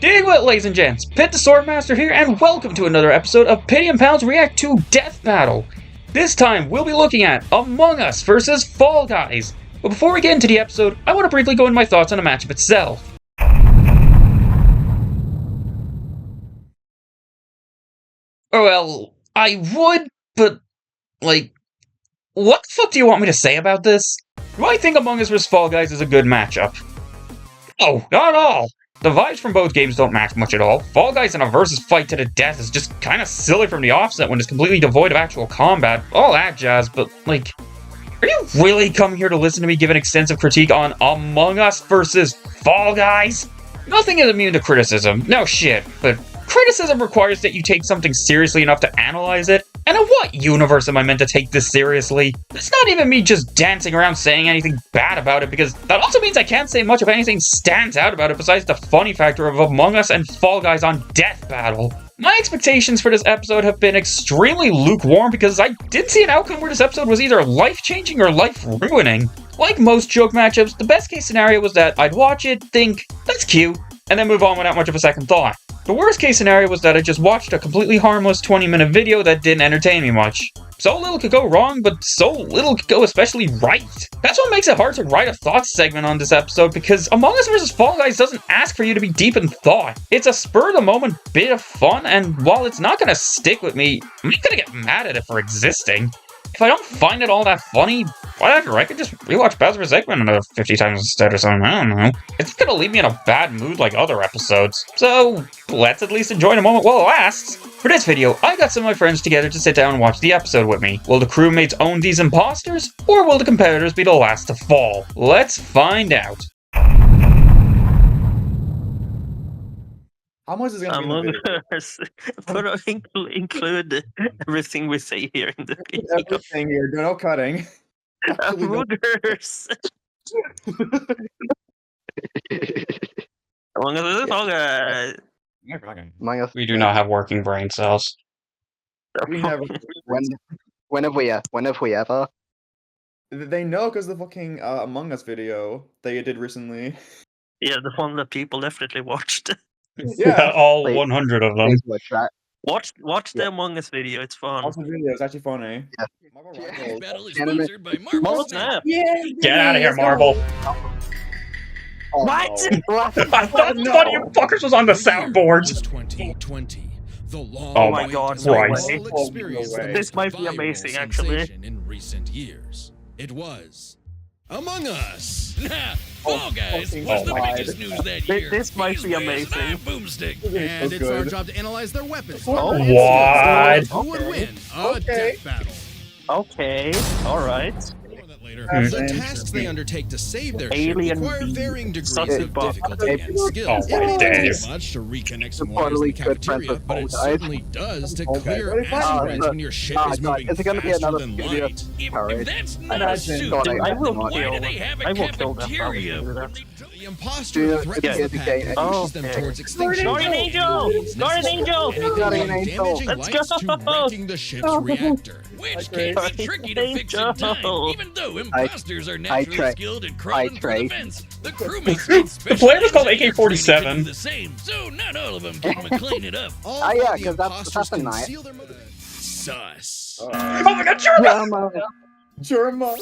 Dig what, ladies and gents? Pitt the Swordmaster here, and welcome to another episode of Pitty and Pals React to Death Battle. This time, we'll be looking at Among Us versus Fall Guys. But before we get into the episode, I want to briefly go into my thoughts on the matchup itself. Well, I would, but, what the fuck do you want me to say about this? Do I think Among Us vs Fall Guys is a good matchup? No, not at all! The vibes from both games don't match much at all. Fall Guys in a versus fight to the death is just kinda silly from the offset when it's completely devoid of actual combat, all that jazz, but, are you really coming here to listen to me give an extensive critique on Among Us versus Fall Guys? Nothing is immune to criticism, no shit, but criticism requires that you take something seriously enough to analyze it, and in what universe am I meant to take this seriously? It's not even me just dancing around saying anything bad about it, because that also means I can't say much if anything stands out about it besides the funny factor of Among Us and Fall Guys on Death Battle. My expectations for this episode have been extremely lukewarm because I did see an outcome where this episode was either life-changing or life-ruining. Like most joke matchups, the best case scenario was that I'd watch it, think, that's cute, and then move on without much of a second thought. The worst case scenario was that I just watched a completely harmless 20-minute video that didn't entertain me much. So little could go wrong, but so little could go especially right. That's what makes it hard to write a thoughts segment on this episode, because Among Us vs Fall Guys doesn't ask for you to be deep in thought. It's a spur-of-the-moment bit of fun, and while it's not gonna stick with me, I'm not gonna get mad at it for existing. If I don't find it all that funny, whatever, I could just rewatch Bowser's segment another 50 times instead or something, I don't know. It's gonna leave me in a bad mood like other episodes, so let's at least enjoy the moment while it lasts. For this video, I got some of my friends together to sit down and watch the episode with me. Will the crewmates own these imposters, or will the competitors be the last to fall? Let's find out. How much is it going to be? But include everything we say here in the video. Everything here, no cutting. Boogers! Among Us is all good. We do not have working brain cells. We never. When have we ever? They know because the fucking Among Us video they did recently. Yeah, the one that people definitely watched. Yeah, all Wait. 100 of them. Watch the Among Us video, it's fun. awesome video. It's actually funny. Yeah. Battle is Anime. sponsored by Marvel Marvel Snap! Yeah. Get out of here, Marvel. Oh, What? no. I thought one of you fuckers was on the soundboard. 2020. The long Oh my God, Christ. experience No way. This might be viral amazing, actually. sensation in recent years. It was Among Us. Fall Guys fucking was the God. biggest news that year. This might He's be wearing amazing. an boomstick. so And it's our good. job to analyze their weapons. What? And What? Who would win a Okay. death battle? Okay, alright. More on that later. Hmm. The tasks they undertake to save their Alien ship require being varying degrees such of a buff. difficulty and skill. Oh, It may not days. take much to reconnect some Reportedly wires in the good friends cafeteria, with but it Fall Guys. certainly does to Okay. clear Very funny. asteroids when your ship is God, moving is it gonna be faster another than studio light. If parade? that's not a Imagine. suit, God, then I will why kill do they have a I will kill them. cafeteria? Probably. The imposter Studio threatens is the the pack game. and Oh, pushes them okay. towards extinction. Guardian Angel! Guardian Angel! Guardian Angel. Damaging Let's lights go. to wrecking the ship's reactor. Which can Guardian be tricky to fix in time, Angel. even though imposters are naturally Trey. skilled at crawling through the Trey. vents. The crewmates need special player was called engineers AK-47. to do the same, so not all of them can clean it up. Oh, Ah, yeah, 'cause that's a night. Sus. Oh my god, sure! Germa.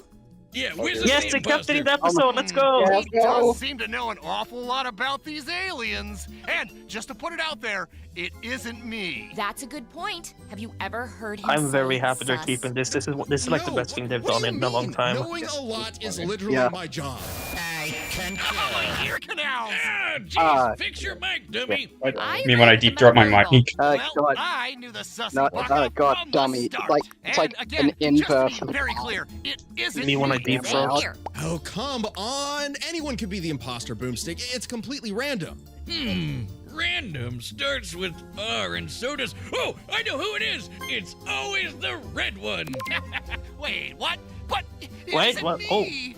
Yeah, where's Yes, the the captain in the imposter? episode, let's go! Yes, He go. does seem to know an awful lot about these aliens. And just to put it out there, it isn't me. That's a good point. Have you ever heard him I'm very say happy they're sus? keeping this. This is like the best thing they've What do done you in a long mean? time. Knowing a lot is literally Yeah. my job. Ear canals. Ah, jeez, fix your mic, dummy. I Me when I read deep the drop my manual. mic. Well, God. I knew the sussy No, backup God, from dummy. the start. It's like And again, an in just to person. be very clear, it isn't Me when I deep Same throat. here. Oh, come on. Anyone could be the imposter, Boomstick. It's completely random. Random starts with R and so does... Oh, I know who it is. It's always the red one. Wait, what? But it Wait, isn't what? me.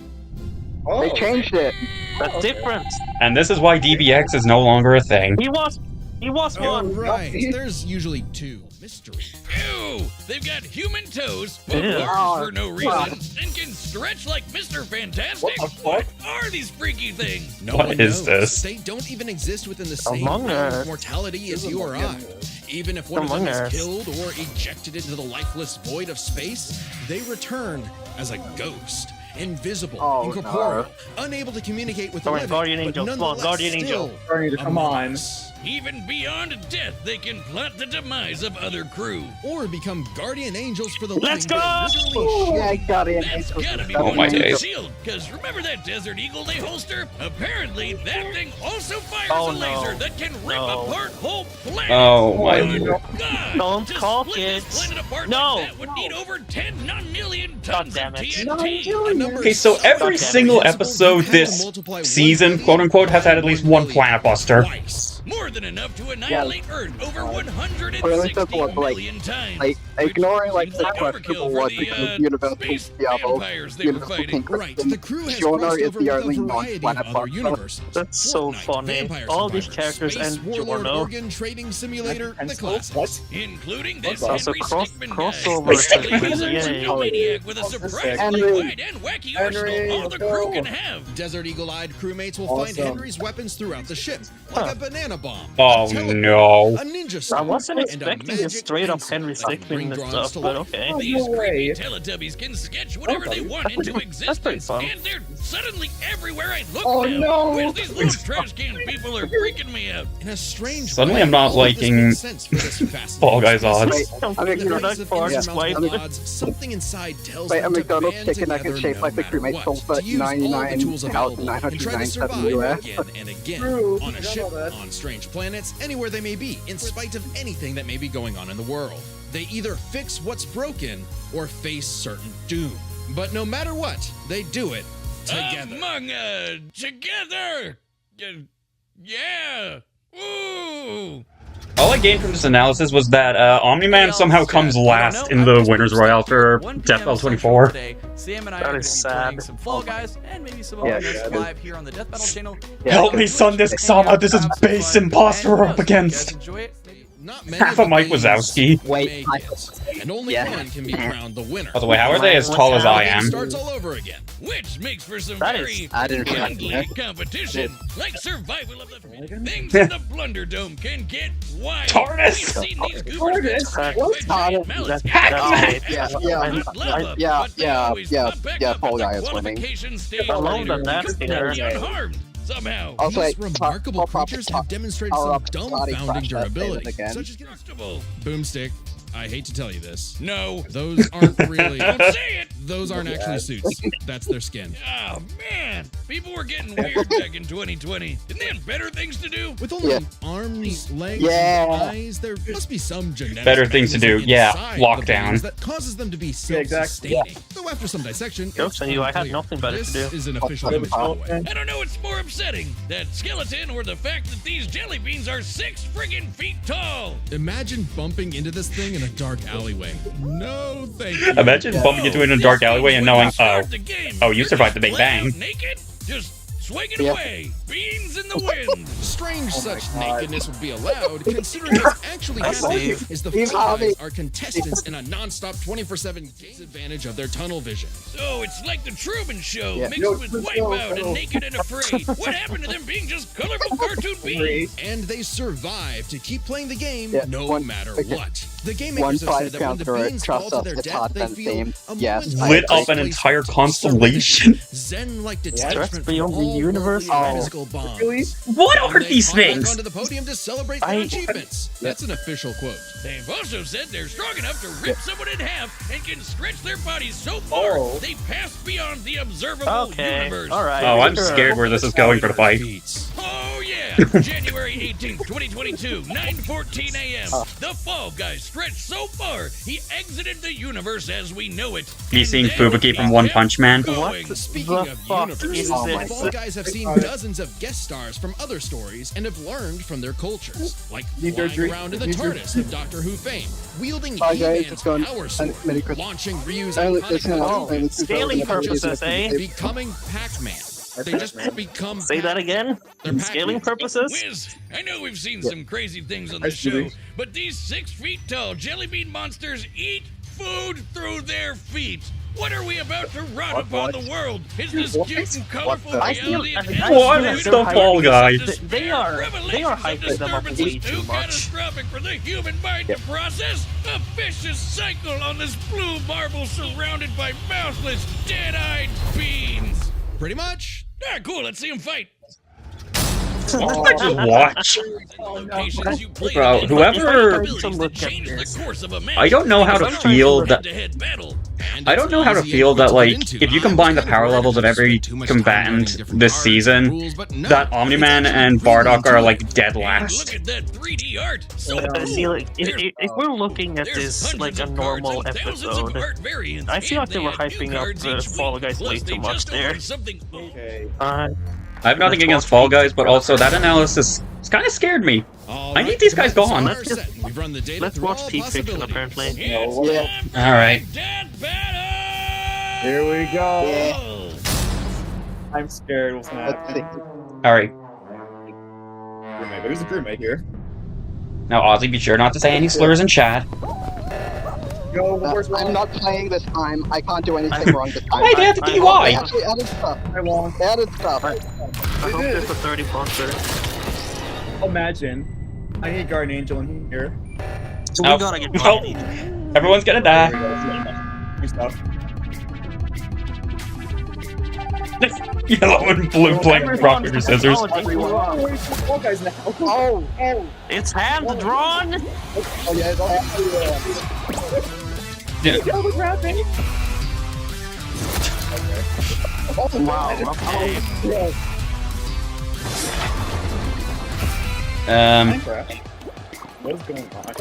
Oh. They changed it. That's different. And this is why DBX is no longer a thing. He was Oh, one. right. There's usually two. mystery. Ew! They've got human toes, but Ew. arms for no reason, God. and can stretch like Mr. Fantastic. What the fuck? What are these freaky things? No What one is knows. this? They don't even exist within the same Among realm of Us. mortality as This is you or I. Among Us. Even if one of Among them Us. is killed or ejected into the lifeless void of space, they return as a ghost. Invisible, Oh, incorporeal, unable to communicate with the Come on, living, Guardian but Angel, come on, nonetheless Guardian Angel. still Guardian Angel, come among on. us. Even beyond death, they can plot the demise of other crew, or become guardian angels for the living. Let's by go! literally Yeah, Guardian That's Angels gotta is be so Oh my one God. shield, because remember that Desert Eagle they holster? Apparently, that thing also fires Oh, a laser no. that can rip No. apart whole planets. Oh my Good lord. God! Don't to call split this kids. planet apart No. like that would need over 10 non-million God tons damn of it. TNT. Okay, so every single episode this season, quote unquote, has had at least one planet buster. Twice. More than enough to annihilate Earth over Well, 160 that's what, like, million times. Like, ignoring like Seems the like questionable overkill for ones the, because Universal space Diablo, vampires they were Universal fighting. Pink Right, Crystal, the crew has Genre crossed is over the with a only variety of non-planet other buster. universes. That's so Fortnite, funny. Vampire All these Survivors, characters Space and Warlord Giorno. Organ Trading Simulator, the classics. What? Including this What the- Henry Also Stickmin crossover guy. Stickmin. He's a Yay. maniac with a What's this surprisingly Henry. wide and wacky Henry, arsenal all the let's crew go. can have. Desert Eagle-eyed crewmates will find Awesome. Henry's weapons throughout the ship, like Huh. a banana bomb, Oh a teleport, no. a ninja I sword, wasn't and a expecting just magic straight up pencil Henry that can bring Stickmin and drawings stuff, to but life. okay. These No way. creepy Teletubbies can sketch whatever they want into That's pretty existence, fun. and they're suddenly everywhere I look Oh, now. no. Where's these little trash can people are freaking me out. In a strange Suddenly way, I'm not all of this liking makes sense for this fascinating Fall Guys species. odds. Wait, I'm In the ignoring. face of Force insurmountable wipe. odds, something inside tells Wait, a them to McDonald's band chicken nugget together shaped no like the matter crewmate what, sold for to use all the tools available and try to 99,997 survive US. again and again True, on a I ship, know that. on strange planets, anywhere they may be, in spite of anything that may be going on in the world. They either fix what's broken or face certain doom. But no matter what, they do it together. Together! Yeah! Ooh! All I gained from this analysis was that Omni-Man somehow comes last in the Winners Royale for Death Battle 24. Sam and I That are going to is be playing sad. some Fall Guys and maybe some Yeah, Among Us yeah. live here on the Death Battle channel. Help me, Sundisk Sama, this is base imposter we're up You against. guys enjoy it? Not many Half of of Mike these Wazowski. Wait, make it, and only Yeah. one can be crowned the winner. By the way, how are they as tall as I The game am? starts all over again, which makes for some That very is- I didn't realize friendly that. competition, like survival of the fittest. Things in the Blunder Dome can get wild. TARDIS! We've seen these goobers get struck by What's giant TARDIS? mallets. Hackman! Yeah, Not lava, yeah, but they yeah, always yeah, pop back yeah, up Fall at the Guy is winning. qualification stage I love later, the nasty completely there. unharmed. Somehow. Also, These like, remarkable pop- creatures pop- have demonstrated power some up body dumbfounding crash that durability, statement again. such as combustible. Boomstick, I hate to tell you this. No, those aren't really. Don't say it. Those aren't actually suits. That's their skin. Oh man, people were getting weird back in 2020. Didn't they have better things to do? With only Yeah. arms, legs, Yeah. and eyes, there must be some genetic Better things to do, mechanism yeah, inside the lockdown. beings that causes them to be self-sustaining. Though after some dissection, Jokes it's on you, I had unclear. nothing better to This do. is an official image, by the way. I don't know what's more upsetting, that skeleton or the fact that these jelly beans are 6 friggin' feet tall. Imagine bumping into this thing in a dark alleyway. No, thank you. Imagine bumping into it in a dark alleyway and knowing, oh, you You're survived just the Big flat out Bang. Naked, just swinging Yeah. away, beams in the wind. Strange such nakedness would be allowed, considering what's actually I happening see. is the Steve Fall Guys Harvey. are contestants in a non-stop 24/7 disadvantage of their tunnel vision. So it's like the Truman Show Yeah. mixed Yo, with let's Wipeout go. and Naked and Afraid. What happened to them being just colorful cartoon beings? And they survive to keep playing the game Yeah, no one- matter okay. what. The game One makers have five said that when the counter, beings fall trust to us, their it's death, hot they and feel theme. a Yes, moment's I Lit agree. up an entire constellation. Zen-like That's detachment from beyond the all universe. worldly Oh. physical bonds. Really? What And are they these hop back things? onto the podium to celebrate their I- achievements. That's an official quote. They've also said they're strong enough to rip someone in half and can stretch their bodies so far Oh. they pass beyond the observable Okay, universe. alright. Oh, I'm sure. scared where this is going for the fight. Oh yeah! January 18th, 2022, 9:14 a.m. The Fall Guy stretched so far he exited the universe as we know it. Me And seeing then Fubuki he from One kept Punch Man. going. What Speaking the of fuck universes, is Oh the my Fall God. Guys have seen dozens of guest stars from other stories and have learned from their cultures, like Need your flying drink- around in the need your- TARDIS of Doctor Who fame, wielding Bye, guys. He-Man's It's gone. power And sword, Merry Christmas. launching Ryu's I only- iconic listen, weapon, scaling purposes, eh? becoming Pac-Man, They just become. Say that again. They're Scaling packed. purposes. Wiz, I know we've seen some crazy things on this show, but these 6 feet tall jelly bean monsters eat food through their feet. What are we about to run upon the world? Is this cute and colorful reality? What is the Fall Guy? They are hyping them up way too much. Catastrophic for the human mind to process. A vicious cycle on this blue marble surrounded by mouthless, dead-eyed beans. Pretty much. Ah, cool. Let's see them fight. I just watch. Bro, whoever. I don't know how to feel that. I don't know how to feel that, like, if you combine the power levels of every combatant this season, that Omni-Man and Bardock are, like, dead last. Look at that 3D art. So See, like, if we're looking at this like a normal episode, I feel like they were hyping up the Fall Guys way too much there. Okay. I have nothing against Fall Guys, but also that analysis kind of scared me. I need these guys gone. We've run the data Let's through watch all Peak Fiction possibilities. apparently. Alright. Here we go. Yeah. I'm scared. What's gonna Let's happen? see. Alright. Crewmate. Who's the crewmate here? Now, Ozzy, be sure not to say any slurs in chat. Go. Where's I'm not playing this time. I can't do anything wrong this time. Why do you have to They DUI? actually added stuff. I won. They added stuff. I hope there's a 30 monster. Imagine. I need Guardian Angel in here. So we Oh. gotta get Oh. ready. Everyone's gonna There we die. go. New stuff. Yellow and blue playing rock, paper, scissors. Fall Guys now. Oh, It's hand drawn. oh yeah, oh, Yeah. Go with rapping. Wow. Okay. Minecraft. What is going on?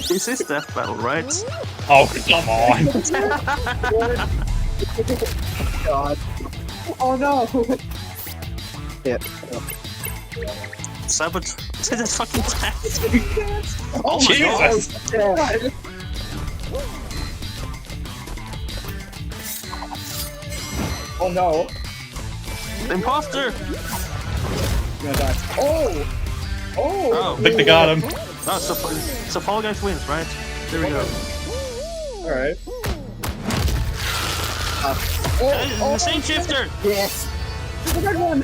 This is death battle, right? Oh, come on. God. Oh no! Yeah. Sabotage. This is fucking test. Oh my Jesus. God! Oh no! Imposter. Gonna die. Oh! Oh! Oh. I think they got him. Oh, so Fall Guys wins, right? There we go. Alright. The same shifter. Yes. The red one!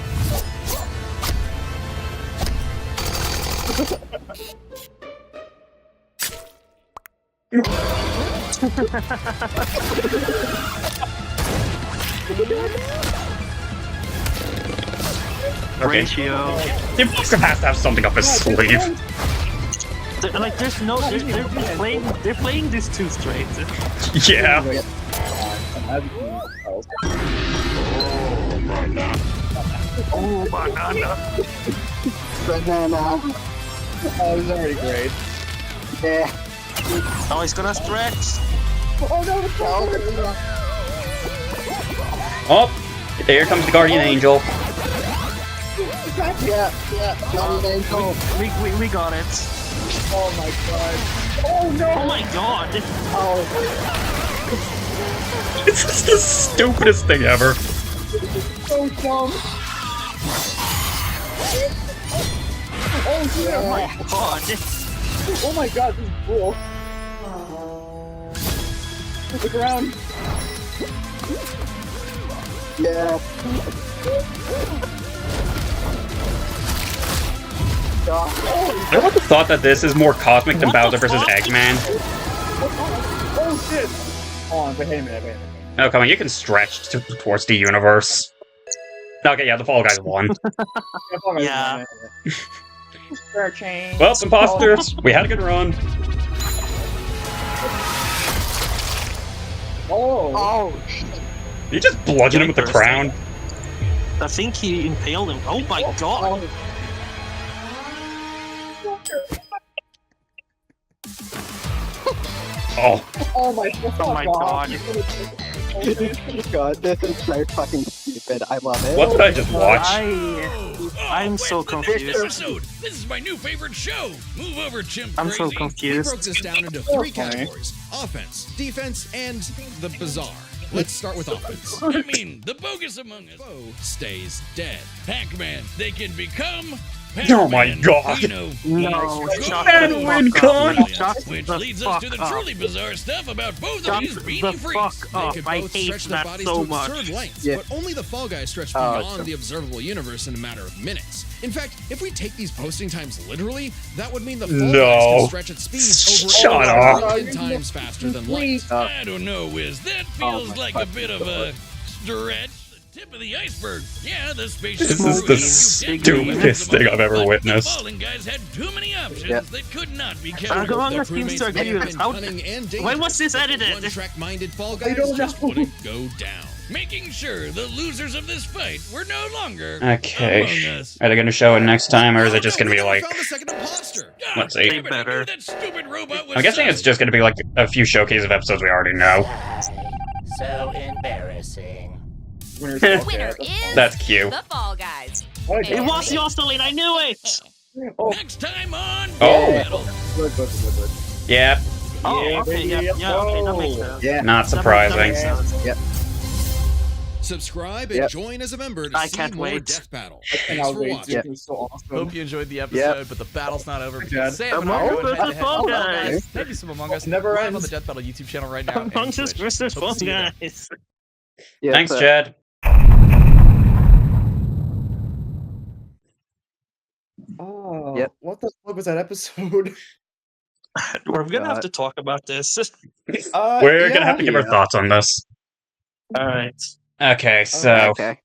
Okay. Ratio. The imposter has to have something up his sleeve. Like there's no, they're playing this too straight. Yeah. Oh, banana. Banana. Oh, this is already great. Yeah. Oh, he's gonna stretch. Oh no, the Oh, there comes the Guardian Angel. Yeah. Guardian Angel. We got it. Oh my god. Oh no! Oh my god. Oh, This is the stupidest thing ever. So dumb! Oh yeah! Oh my god. Oh my god, this is cool. Look around. yeah. God. I would have thought that this is more cosmic than Bowser versus Eggman. Oh shit! Hold on, wait a minute. Oh, come on, you can stretch towards the universe. Okay, yeah, the Fall Guys won. Yeah. Fair change. Well, imposters, we had a good run. Oh! Oh. You just bludgeon him with the crown. I think he impaled him. Oh my god. Oh, Oh my Oh my god. God, this is so fucking stupid. I love it. what did I just watch? I'm so confused. Episode. This is my new favorite show. Move over, chimp. I'm so crazy. We broke confused. this down into 3 categories: offense, defense, and the bizarre. Let's start with offense. I mean, the bogus Among Us Foe stays dead. Pac-Man, they can become Oh my Pac-Man. God. You know, No, like shut Man, the win fuck con. up. Shut which the leads us to the fuck up. truly bizarre stuff about both Shut of these the beanie freaks. fuck They up. could I both hate stretch their that bodies so to much. absurd lengths, Yeah. but only the Fall Guys stretch Oh, beyond the observable universe in a matter of minutes. In fact, if we take these posting times literally, that would mean the Fall Guys No. can stretch at speeds over Shut up. 10 times faster than light. I don't know, Wiz. That feels my like a bit of a stretch. The tip of the iceberg. Yeah, the spaceship. This is the stupidest thing I've ever witnessed. The Fallen Guys had too many options Yeah. that could not be I'm carried. going The to seems to crewmates agree may with have this. been cunning and dangerous, When was this but the edited? one-track-minded Fall I Guys don't just know. wouldn't go down. Making sure the losers of this fight were no longer Okay. Among Us. Are they going to show it next time, or is it just Oh, going to no, be we like... never found the second imposter. God Let's see. damn it, I knew Better. that stupid robot was I'm guessing it's sus. just going to be like a few showcase of episodes we already know. So embarrassing. Winner's The Fall winner Guys. is That's cute. the Fall Guys. Oh, It was Yoselin, I knew it! Next time on Oh. Battle. Good. Yeah, Oh, Yeah, okay, baby, yeah, okay, that makes sense. Yeah. not That surprising. makes sense. Subscribe and Yep. join as a member to I see can't more wait. Death Battle. And Thanks I'll for wait. watching. It's so awesome. Hope you enjoyed the episode, but the battle's not over Dad. because Sam and I Among are going Us head to head. Fall Oh, Guys. Maybe some Among Us. Never Live on ends. the Death Battle YouTube channel right now. and Among Us Twitch. versus Hope Fall to see you there. Guys. Yeah, Thanks, so- Jed. Oh, Yep. what the fuck was that episode? We're gonna have to talk about this. We're going to have to give our yeah. thoughts on this. Alright. Okay, so Okay.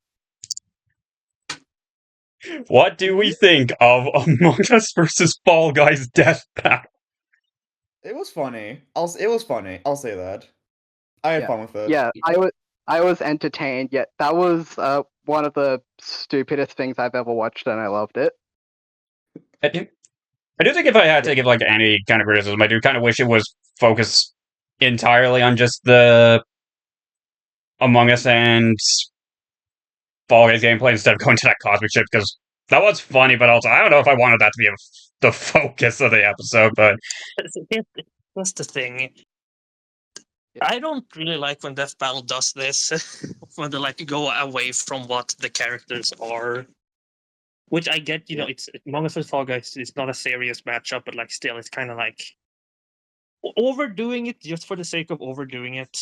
what do we think of Among Us versus Fall Guys Death Battle? It was funny. It was funny. I'll say that. I had Yeah. fun with it. Yeah, I was entertained. Yet that was one of the stupidest things I've ever watched, and I loved it. I do think if I had to give like any kind of criticism, I do kind of wish it was focused entirely on just the Among Us and Fall Guys gameplay instead of going to that cosmic ship, because that was funny, but also I don't know if I wanted that to be the focus of the episode. But That's the thing. I don't really like when Death Battle does this, when they like go away from what the characters are. Which I get, you know, it's Among Us vs Fall Guys. It's not a serious matchup, but like still, it's kind of like overdoing it just for the sake of overdoing it.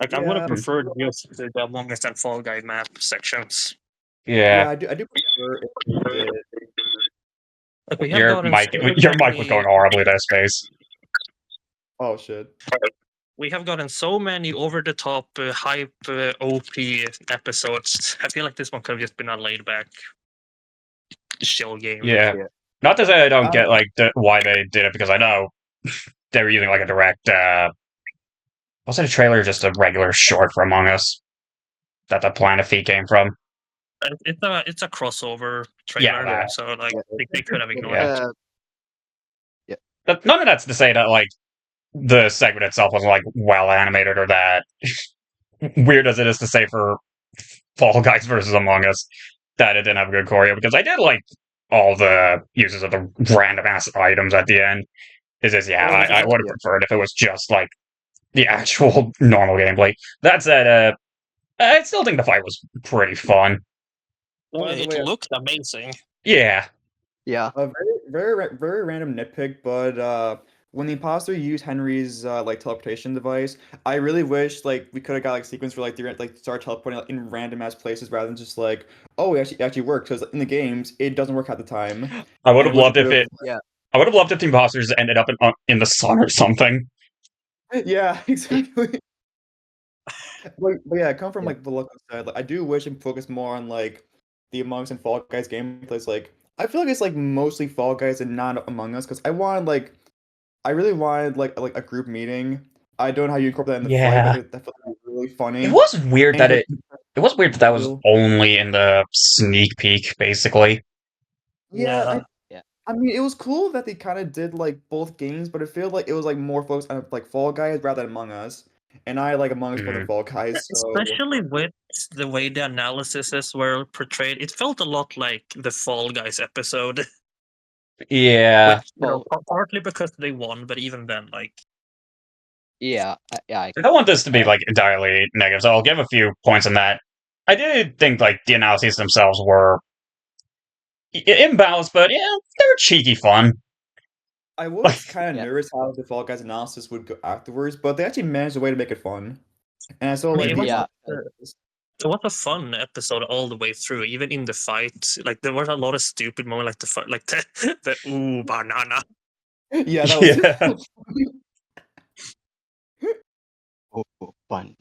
Like I would have Yeah. preferred just the Among Us and Fall Guy map sections. yeah, I do prefer if we did. Like we have your gotten mic, so your mic was many- going horribly there, Space. Oh shit. We have gotten so many over-the-top, hype, OP episodes. I feel like this one could have just been a laid-back chill game. Yeah. Yeah. Not to say I don't get like why they did it, because I know they were using like a direct. Was it a trailer or just a regular short for Among Us that the Planet Feat came from? It's a crossover trailer, that. so like Yeah. they could have ignored Yeah. it. But none of that's to say that like the segment itself was like well animated or that weird as it is to say for Fall Guys versus Among Us that it didn't have a good choreo, because I did like all the uses of the random ass items at the end. I would have preferred if it was just like the actual normal gameplay. That said, I still think the fight was pretty fun. By the It way, looked amazing. Yeah. Yeah. A very random nitpick, but when the imposter used Henry's like teleportation device, I really wish like we could have got like sequence where like start teleporting like, in random ass places rather than just like, oh, it actually worked, because in the games it doesn't work at the time. I would have loved if it. Yeah. I would have loved if the imposters ended up in the sun or something. Yeah, exactly. but yeah, I come from like the local side. Like, I do wish and focus more on like the Among Us and Fall Guys gameplays. Like, I feel like it's like mostly Fall Guys and not Among Us, because I really wanted like a group meeting. I don't know how you incorporate that in the Yeah. fight, but that felt really funny. It was weird that And it was weird that was only in the sneak peek, basically. Yeah, Yeah. I mean, it was cool that they kind of did like both games, but it felt like it was like more focused on like Fall Guys rather than Among Us. And I like Among Us more than Fall Guys. So Especially with the way the analyses were portrayed, it felt a lot like the Fall Guys episode. Yeah. Partly because they won, but even then, like Yeah, I don't want this to be like entirely negative, so I'll give a few points on that. I did think like the analyses themselves were imbalanced, but yeah, they were cheeky fun. I was kind of nervous how the Fall Guys analysis would go afterwards, but they actually managed a way to make it fun. And I saw like it was, yeah. it was a fun episode all the way through, even in the fight. Like there was a lot of stupid moments, like the fight, like the ooh banana. Yeah, that was Oh, fun.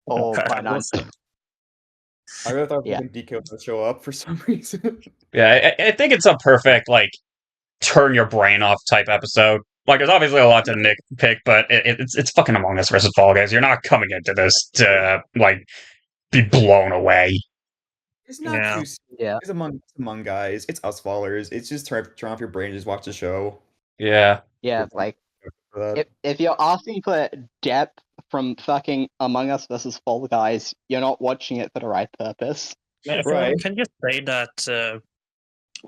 Oh, fun. I really thought Yeah. DK would show up for some reason. Yeah, I think it's a perfect like turn your brain off type episode. Like, there's obviously a lot to nitpick, but it's fucking Among Us versus Fall Guys. You're not coming into this to like be blown away. It's not Yeah. too serious. Yeah. It's among guys. It's us fallers. It's just turn off your brain and just watch the show. Yeah. Yeah, like For that. if you're asking for depth from fucking Among Us versus Fall Guys, you're not watching it for the right purpose. Yeah, Right. Can you say that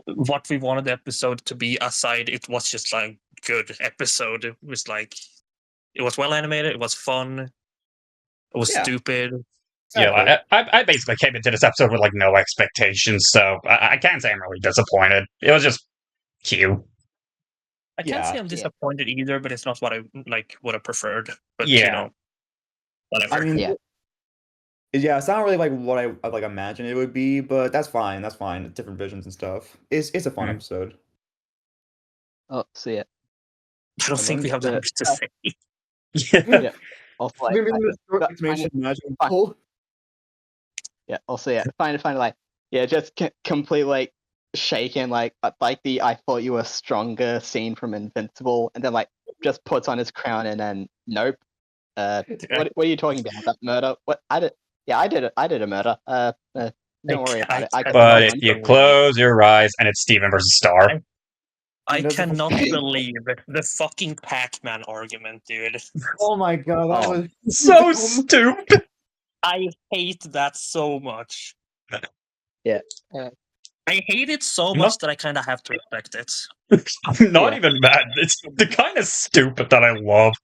what we wanted the episode to be aside, it was just like good episode. It was like it was well animated, it was fun, it was Yeah. stupid. Exactly. Yeah, I basically came into this episode with like no expectations, so I can't say I'm really disappointed. It was just cute. I can't Yeah. say I'm disappointed either, but it's not what I would have preferred. But Yeah. you know, whatever. I mean, Yeah. yeah, it's not really like what I like imagined it would be, but that's fine. That's fine. Different visions and stuff. It's a fun episode. Oh, see it. I don't think we have that much to say. Yeah. Also, like, Maybe the short but explanation fine. magical. Yeah, also yeah, find like just completely like shaken like the I thought you were stronger scene from Invincible, and then like just puts on his crown and then nope. What are you talking about? That murder? What I did? Yeah, I did it. I did a murder. Don't worry about it. But if you close your eyes and it's Steven versus Star. I That's a cannot fucking- believe it. The fucking Pac-Man argument, dude. Oh my god, that Oh. was So stupid. I hate that so much. Yeah. I hate it so No. much that I kind of have to respect it. I'm not Yeah. even mad. It's the kind of stupid that I love.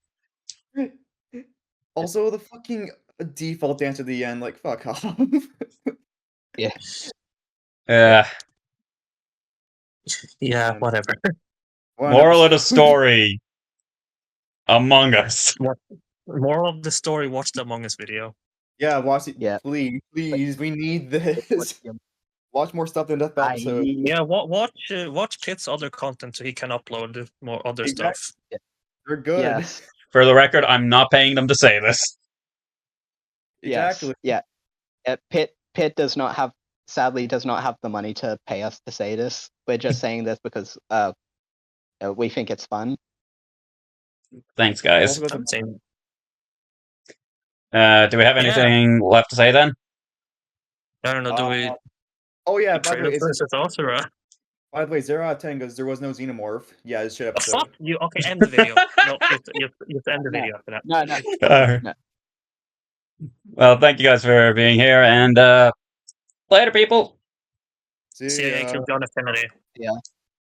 Also the fucking default dance at the end, like fuck off. Yeah. Yeah. Yeah, Man. whatever. Moral of the story. Among Us. Moral of the story: watch the Among Us video. Yeah, watch it. Yeah. Please, we need this. Watch more stuff than Death Battle episode. Yeah, watch Pit's other content so he can upload more other Exactly. stuff. They're good. Yes. For the record, I'm not paying them to say this. Exactly. Yes. Yeah. Pitt sadly does not have the money to pay us to say this. We're just saying this because we think it's fun. Thanks, guys. Also, I'm saying- Do we have anything left to say then? I don't know. Do we? Oh yeah, by the way, Kratos versus Asura? by the way, 0 out of 10 goes there was no xenomorph. Yeah, it's shit episode. Fuck you. Okay, end the video. No, just end the video after that. No. Well, thank you guys for being here, and later, people. See you, Jonathan. Yeah.